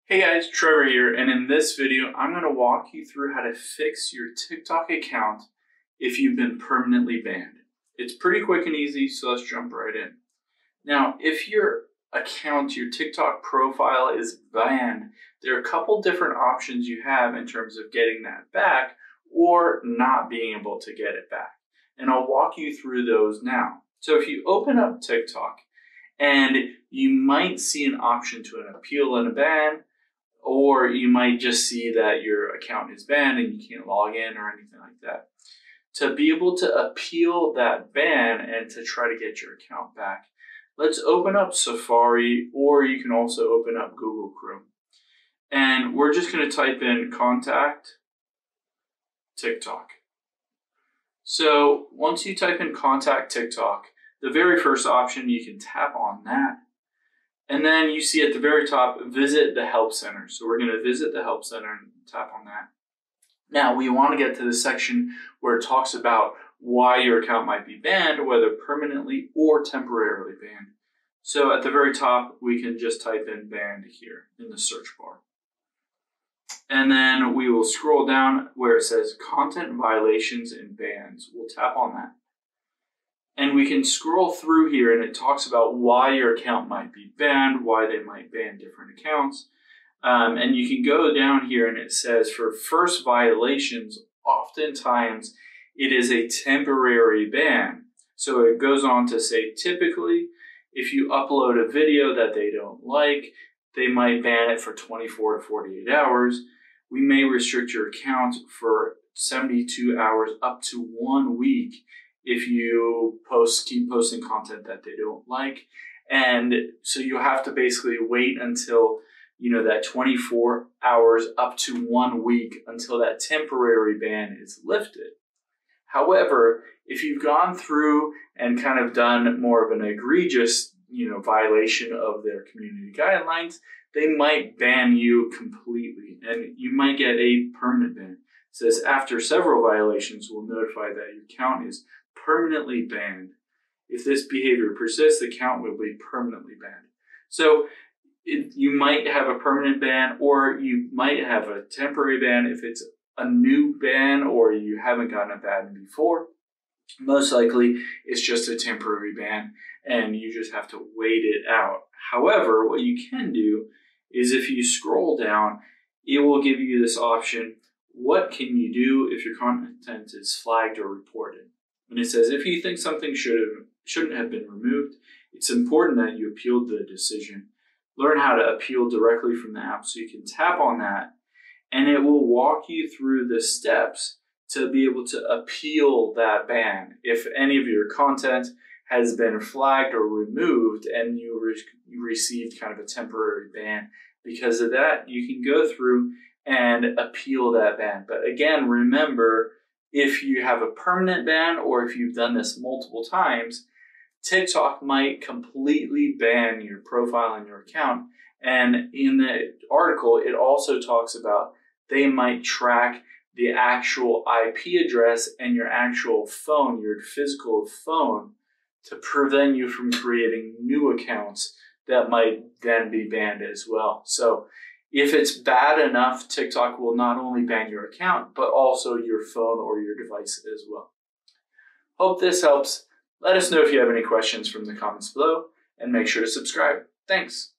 Hey guys, Trevor here, and in this video, I'm going to walk you through how to fix your TikTok account if you've been permanently banned. It's pretty quick and easy, so let's jump right in. Now, if your account, your TikTok profile is banned, there are a couple different options you have in terms of getting that back or not being able to get it back. And I'll walk you through those now. So if you open up TikTok, and you might see an option to an appeal and a ban, or you might just see that your account is banned and you can't log in or anything like that. To be able to appeal that ban and to try to get your account back, let's open up Safari, or you can also open up Google Chrome. And we're just going to type in contact TikTok. So once you type in contact TikTok, the very first option, you can tap on that. And then you see at the very top, visit the help center. So we're going to visit the help center and tap on that. Now we want to get to the section where it talks about why your account might be banned, whether permanently or temporarily banned. So at the very top, we can just type in banned here in the search bar. And then we will scroll down where it says content violations and bans. We'll tap on that. And we can scroll through here and it talks about why your account might be banned, why they might ban different accounts. And you can go down here and it says for first violations, oftentimes it is a temporary ban. So it goes on to say typically, if you upload a video that they don't like, they might ban it for 24 to 48 hours. We may restrict your account for 72 hours up to 1 week if you keep posting content that they don't like. And so you have to basically wait until, that 24 hours up to 1 week until that temporary ban is lifted. However, if you've gone through and kind of done more of an egregious, violation of their community guidelines, they might ban you completely and you might get a permanent ban. It says after several violations, we'll notify that your account is permanently banned. If this behavior persists, the account will be permanently banned. So you might have a permanent ban, or you might have a temporary ban if it's a new ban or you haven't gotten a ban before. Most likely it's just a temporary ban and you just have to wait it out. However, what you can do is if you scroll down, it will give you this option. What can you do if your content is flagged or reported? And it says, if you think something shouldn't have been removed, it's important that you appeal the decision. Learn how to appeal directly from the app, so you can tap on that and it will walk you through the steps to be able to appeal that ban. If any of your content has been flagged or removed and you received kind of a temporary ban because of that, you can go through and appeal that ban. But again, remember, if you have a permanent ban or if you've done this multiple times, TikTok might completely ban your profile and your account. And in the article, it also talks about they might track the actual IP address and your actual phone, your physical phone, to prevent you from creating new accounts that might then be banned as well. So if it's bad enough, TikTok will not only ban your account, but also your phone or your device as well. Hope this helps. Let us know if you have any questions from the comments below, and make sure to subscribe. Thanks.